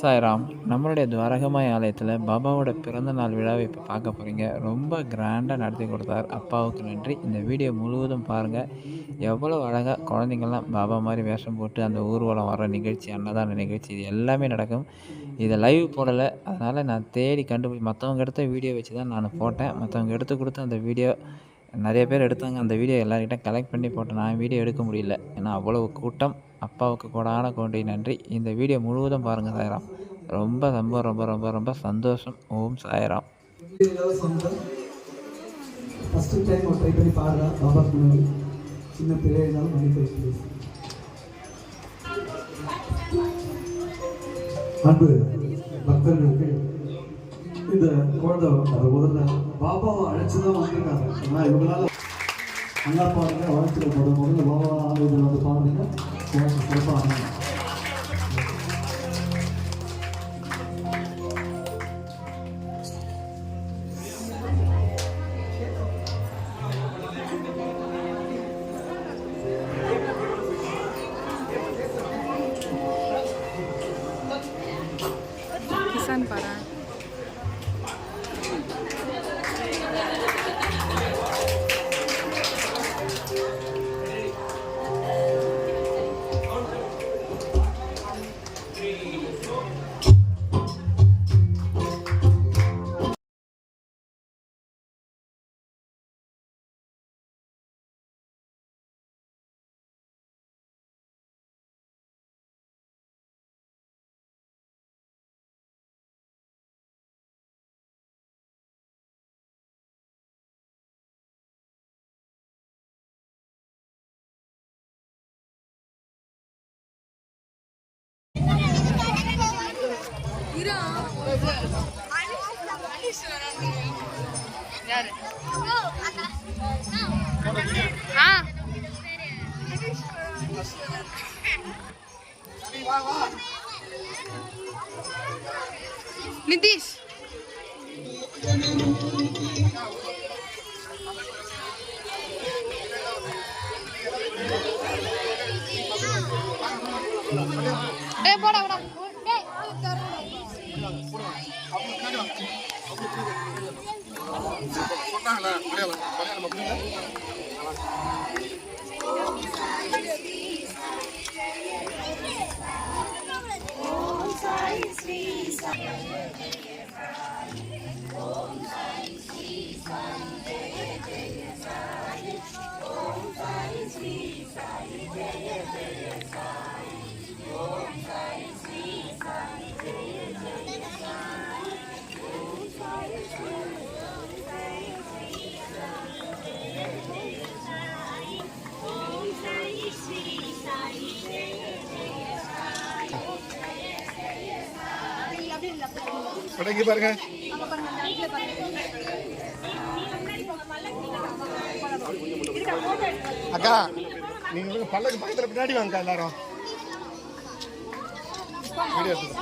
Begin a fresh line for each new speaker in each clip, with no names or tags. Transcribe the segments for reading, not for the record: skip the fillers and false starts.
சாய்ராம். நம்மளுடைய துவாரகமாய் ஆலயத்தில் பாபாவோட பிறந்த நாள் விழாவை இப்போ பார்க்க போகிறீங்க. ரொம்ப கிராண்டாக நடத்தி கொடுத்தார். அப்பாவுக்கு நன்றி. இந்த வீடியோ முழுவதும் பாருங்கள். எவ்வளோ அழகாக குழந்தைங்கள்லாம் பாபா மாதிரி வேஷம் போட்டு அந்த ஊர்வலம் வர நிகழ்ச்சி, அன்னதான நிகழ்ச்சி, இது எல்லாமே நடக்கும். இதை லைவ் போடலை, அதனால் நான் தேடி மற்றவங்க எடுத்த வீடியோ வச்சு தான் நான் போட்டேன். மற்றவங்க எடுத்து கொடுத்த அந்த வீடியோ நிறைய பேர் எடுத்தாங்க. அந்த வீடியோ எல்லார்கிட்ட கலெக்ட் பண்ணி போட்டேன். நான் வீடியோ எடுக்க முடியல, ஏன்னா அவ்வளவு கூட்டம். அப்பாவுக்கு கோடான கோடி நன்றி. இந்த வீடியோ முழுவதும் பாருங்கள் சாய்ராம். ரொம்ப ரொம்ப ரொம்ப ரொம்ப ரொம்ப சந்தோஷம். ஓம் சாய்ராம்.
அன்பு பக்தர்களுக்கு இந்த குழந்தை முதல்ல பாபாவை அழைச்சுதான் வந்திருக்காங்க. ஆனா இவங்களால நல்லா பாருங்க, வளர்ச்சியில் முதல்ல பாபா ஆலயத்தில் வந்து பாருங்க, சிறப்பாக.
किसान पारा நிதிஷ் போடா போடா
படங்கி பாருங்க. அக்கா நீங்க பல்லக்கு பக்கத்துல பின்னாடி வாங்க எல்லாரும். வீடியோ எடுத்து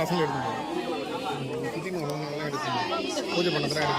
பசங்க எடுத்துங்க. பூஜை பண்ணதான்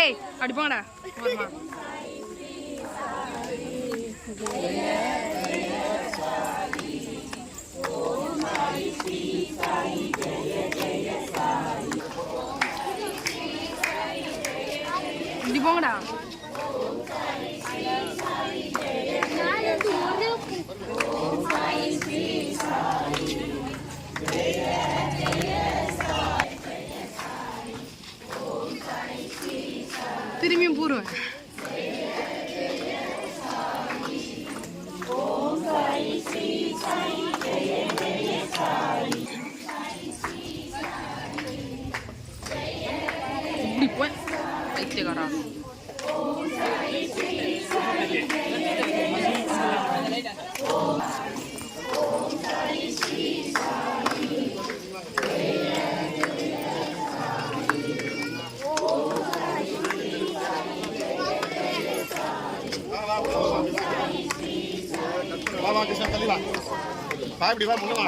ஏய் அப்படி போங்கடா. இப்படி போங்கடா.
வா கிருஷ்ணா தள்ளி வா இப்படி வா முன்ன வா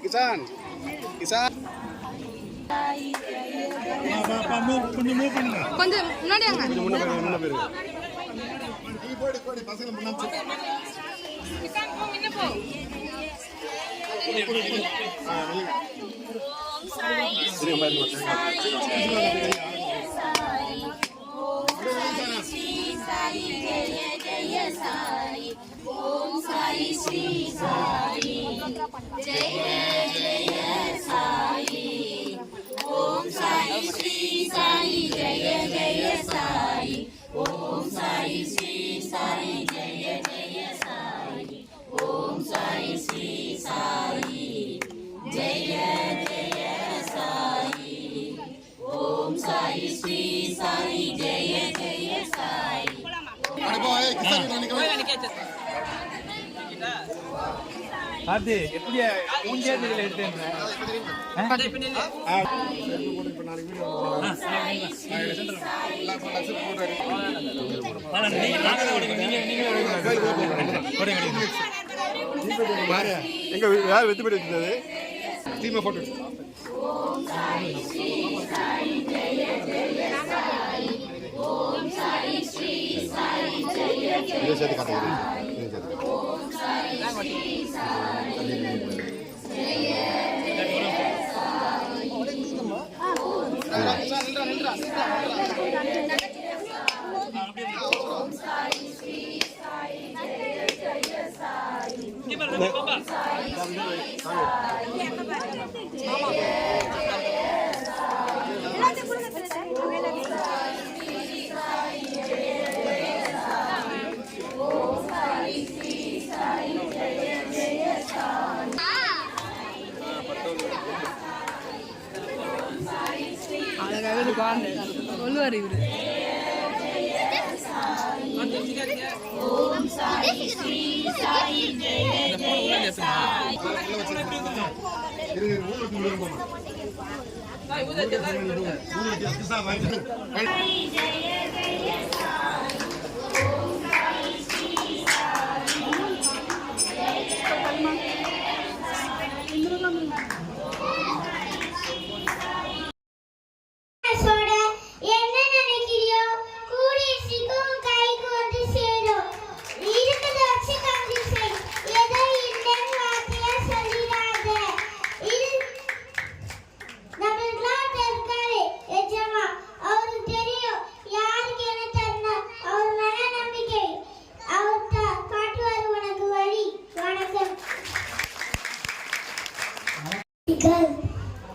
கிசான் கிசான்
கொஞ்சம் முன்னாடி வாங்க.
முன்ன போயிருங்க நீ போடி பசங்க முன்னாடி
கிசான் போ, முன்ன போ.
அது எப்படி மூஞ்சே தெரியல எடுத்தேன்
எங்க யார் வெற்றி பெற்று வச்சிருந்தது டீமை போட்டு சேர்த்து காட்டுகிறேன்
அழகாக பாருங்க சொல்லுவார் இவரு.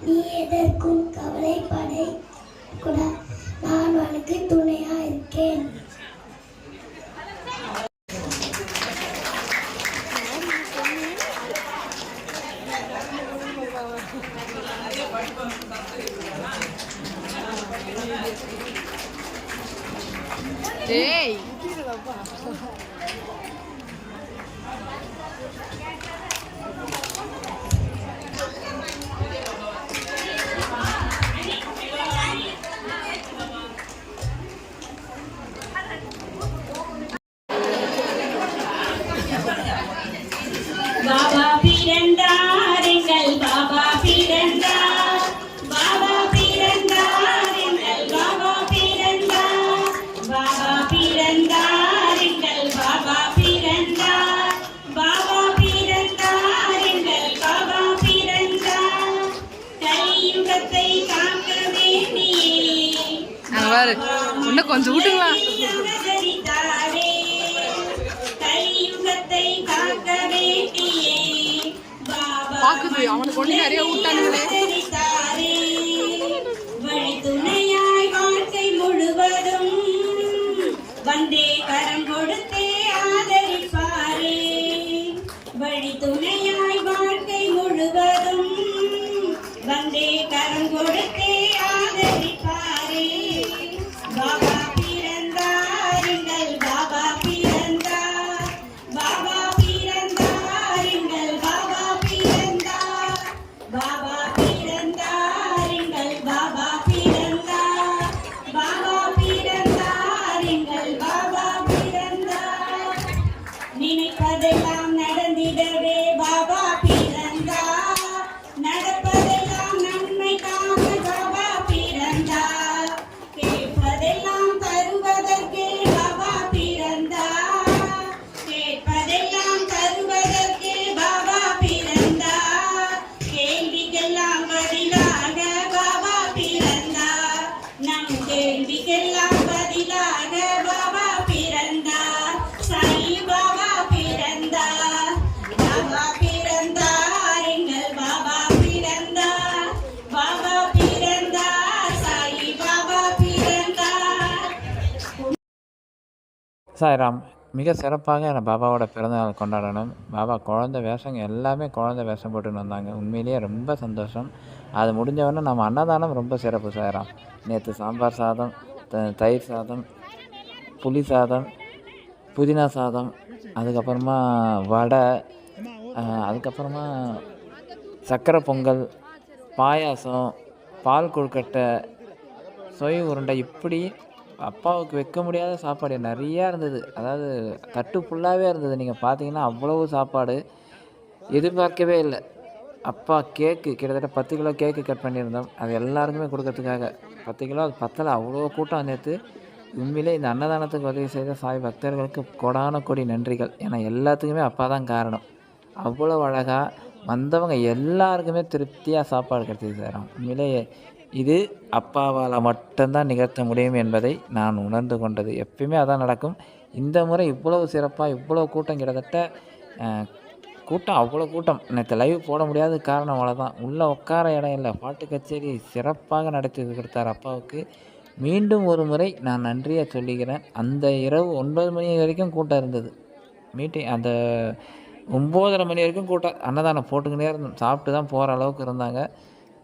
நீ எதற்கும் கவலைப்படை கூட நான் உனக்கு துணையா இருக்கேன்.
ஏய்
பாபா பிறந்தார் எங்கள் பாபா பிறந்தார் பாபா பிறந்தார்
பாரு இன்னும் கொஞ்சம் விட்டுங்களா பாக்குது அவனுக்கு ஒண்ணு நிறைய விட்டானுங்களே
துணையாய் வாழ்க்கை முழுவதும் வந்தே கரம் கொடுத்தே ஆதரிப்பாரே வழி துணையாய் வாழ்க்கை முழுவதும் வந்தே கரம் கொடுத்தே ஆதரிப்பாரே பாபா பிறந்தார் எங்கள் பாபா பிறந்தார் பாபா பிறந்தார் எங்கள் பாபா பிறந்தார் பாபா பிறந்தார் எங்கள் பாபா பிறந்தார் பாபா பிறந்தார் எங்கள் பாபா பிறந்தார் நினைப்பதெல்லாம் நடந்திடவே பாபா பிறந்தார் நடப்பதெல்லாம் நன்மைக்காக பாபா பிறந்தார் கேட்பதெல்லாம் தருவதற்கே பாபா பிறந்தார் கேட்பதெல்லாம் தருவதற்கே பாபா பிறந்தார் கேள்விக்கெல்லாம் பதிலாக பாபா பிறந்தார் நம் கேள்விக்கெல்லாம் பதிலாக பாபா பிறந்தார் சாயி பாபா பிறந்தார் பாபா பிறந்தார் எங்கள் பாபா பிறந்தார் பாபா பிறந்தார் சாயி பாபா பிறந்தார்
சாய்ராம் மிக சிறப்பாக அந்த பாபாவோட பிறந்தநாள் கொண்டாடணும். பாபா குழந்தை வேஷங்க எல்லாமே குழந்தை வேஷம் போட்டுன்னு வந்தாங்க. உண்மையிலேயே ரொம்ப சந்தோஷம். அது முடிஞ்சவொடனே நம்ம அன்னதானம் ரொம்ப சிறப்பு சாய்ராம். நேற்று சாம்பார் சாதம், தயிர் சாதம், புளி சாதம், புதினா சாதம், அதுக்கப்புறமா வடை, அதுக்கப்புறமா சர்க்கரை பொங்கல், பாயாசம், பால் கொழுக்கட்டை, சொய் உருண்டை, இப்படி அப்பாவுக்கு வைக்க முடியாத சாப்பாடு நிறையா இருந்தது. அதாவது தட்டு ஃபுல்லாகவே இருந்தது. நீங்கள் பார்த்தீங்கன்னா அவ்வளவு சாப்பாடு எதிர்பார்க்கவே இல்லை. அப்பா கேக்கு கிட்டத்தட்ட 10 கிலோ கேக்கு கட் பண்ணியிருந்தோம். அது எல்லாருக்குமே கொடுக்கறதுக்காக 10 கிலோ அது பத்தலை, அவ்வளோ கூட்டம் நேற்று. உண்மையிலே இந்த அன்னதானத்துக்கு உதவி செய்த சாய் பக்தர்களுக்கு கோடான கோடி நன்றிகள். ஏன்னா எல்லாத்துக்குமே அப்பா தான் காரணம். அவ்வளோ அழகாக வந்தவங்க எல்லாருக்குமே திருப்தியாக சாப்பாடு கிடைச்சது சார். உண்மையிலே இது அப்பாவால் மட்டும்தான் நிகழ்த்த முடியும் என்பதை நான் உணர்ந்து கொண்டது. எப்பயுமே அதான் நடக்கும். இந்த முறை இவ்வளவு சிறப்பாக இவ்வளோ கூட்டம், கிட்டத்தட்ட கூட்டம் அவ்வளோ கூட்டம். நேற்று லைவ் போட முடியாத காரணம் அவ்வளோதான். உள்ளே உட்கார இடம் இல்லை. பாட்டு கச்சேரி சிறப்பாக நடத்தி கொடுத்தார் அப்பாவுக்கு. மீண்டும் ஒரு முறை நான் நன்றியை சொல்லிக்கிறேன். அந்த இரவு 9 மணி வரைக்கும் கூட்டம் இருந்தது. அந்த 9:30 மணி வரைக்கும் கூட்டம். அன்னதானம் போட்டுக்கிட்டே இருந்தோம். சாப்பிட்டு தான் போகிற அளவுக்கு இருந்தாங்க.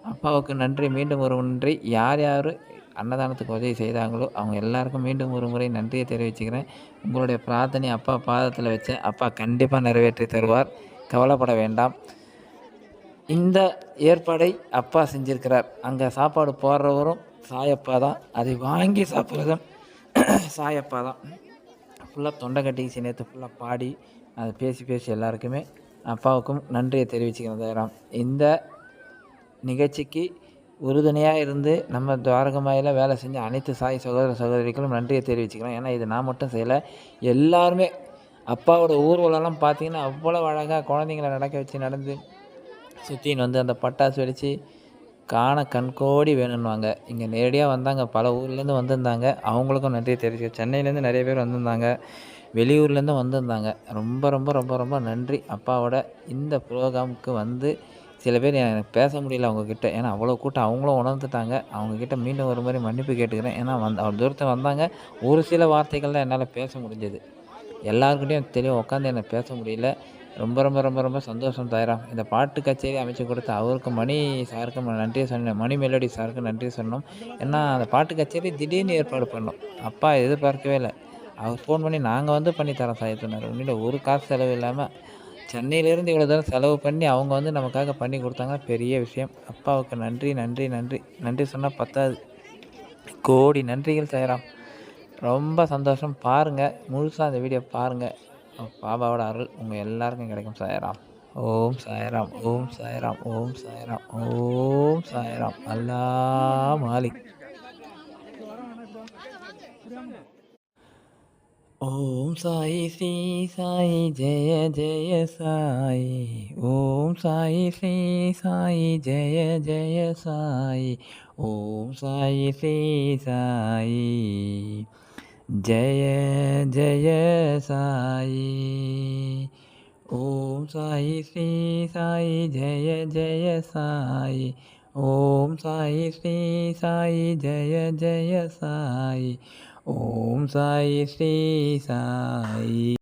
அப்பாவுக்கு நன்றி, மீண்டும் ஒரு நன்றி. யார் யார் அன்னதானத்துக்கு உதவி செய்தாங்களோ அவங்க எல்லாருக்கும் மீண்டும் ஒரு முறை நன்றியை தெரிவிச்சுக்கிறேன். உங்களுடைய பிரார்த்தனை அப்பா பாதத்தில் வச்சேன். அப்பா கண்டிப்பாக நிறைவேற்றி தருவார், கவலைப்பட வேண்டாம். இந்த ஏற்பாடை அப்பா செஞ்சுருக்கிறார். அங்கே சாப்பாடு போடுறவரும் சாயப்பா தான், அதை வாங்கி சாப்பிட்றதும் சாயப்பா தான். ஃபுல்லாக தொண்டை கட்டிக்கிச்சு. நேற்று ஃபுல்லாக பாடி அதை பேசி எல்லாருக்குமே அப்பாவுக்கும் நன்றியை தெரிவிச்சுக்கிறேன் தயாராம். இந்த நிகழ்ச்சிக்கு உறுதுணையாக இருந்து நம்ம துவாரகமாயில் வேலை செஞ்ச அனைத்து சாய் சகோதர சகோதரிகளும் நன்றியை தெரிவிச்சுக்கிறோம். ஏன்னா இது நான் மட்டும் செய்யலை, எல்லாருமே. அப்பாவோட ஊர்வலம்லாம் பார்த்தீங்கன்னா அவ்வளோ அழகாக குழந்தைங்கள நடக்க வச்சு நடந்து சுற்றின்னு வந்து அந்த பட்டாசு வெடித்து காண கண்கோடி வேணும்னுவாங்க. இங்கே நேரடியாக வந்தாங்க, பல ஊர்லேருந்து வந்திருந்தாங்க. அவங்களுக்கும் நன்றியை தெரிவிச்சு. சென்னையிலேருந்து நிறைய பேர் வந்திருந்தாங்க, வெளியூர்லேருந்தும் வந்திருந்தாங்க. ரொம்ப ரொம்ப ரொம்ப ரொம்ப நன்றி. அப்பாவோட இந்த ப்ரோக்ராமுக்கு வந்து சில பேர் எனக்கு பேச முடியல அவங்கக்கிட்ட, ஏன்னா அவ்வளோ கூட்டம். அவங்களும் உணர்ந்துட்டாங்க. அவங்கக்கிட்ட மீண்டும் ஒரு மாதிரி மன்னிப்பு கேட்டுக்கிறேன். ஏன்னா அவ்வளோ தூரத்தை வந்தாங்க. ஒரு சில வார்த்தைகள் தான் என்னால் பேச முடிஞ்சது. எல்லாருக்கிட்டையும் தெளிவாக உட்காந்து என்னை பேச முடியல. ரொம்ப ரொம்ப ரொம்ப ரொம்ப சந்தோஷம் தயாராம். இந்த பாட்டு கச்சேரி அமைச்சு கொடுத்த அவருக்கு மணி சாருக்கு நன்றியை சொன்னேன். மணி மெலோடி சாருக்கு நன்றி சொன்னோம். ஏன்னா அந்த பாட்டு கச்சேரி திடீர்னு ஏற்பாடு பண்ணோம். அப்பா எதிர்பார்க்கவே இல்லை. அவர் ஃபோன் பண்ணி நாங்கள் வந்து பண்ணித்தரோம் சார் சொன்னார். உண்மையில் ஒரு காசு செலவு இல்லாமல் சென்னையிலேருந்து இவ்வளோ தூரம் செலவு பண்ணி அவங்க வந்து நமக்காக பண்ணி கொடுத்தாங்க. பெரிய விஷயம். அப்பாவுக்கு நன்றி நன்றி நன்றி நன்றி சொன்னால் பத்தாது, கோடி நன்றிகள் சாய்ராம். ரொம்ப சந்தோஷம். பாருங்கள், முழுசாக அந்த வீடியோ பாருங்கள். பாபாவோட அருள் உங்கள் எல்லாருக்கும் கிடைக்கும் சாய்ராம். ஓம் சாய்ராம், ஓம் சாய்ராம், ஓம் சாய்ராம், ஓம் சாய்ராம். அல்லாஹ் மாலிக். ஓம் சாயி ஸ்ரீ சாயி ஜெய ஜெய சாயி. ஓம் சாயி ஸ்ரீ சாயி ஜெய ஜெய சாயி. ஓம் சாயி ஸ்ரீ சாயி ஜெய ஜெய சாயி. ஓம் சாயி ஸ்ரீ சாயி ஜெய ஜெய சாயி. ஓம் சாயி ஸ்ரீ சாயி ஜெய ஜெய சாயி. ஓம் சாயி ஸ்ரீ சாயி.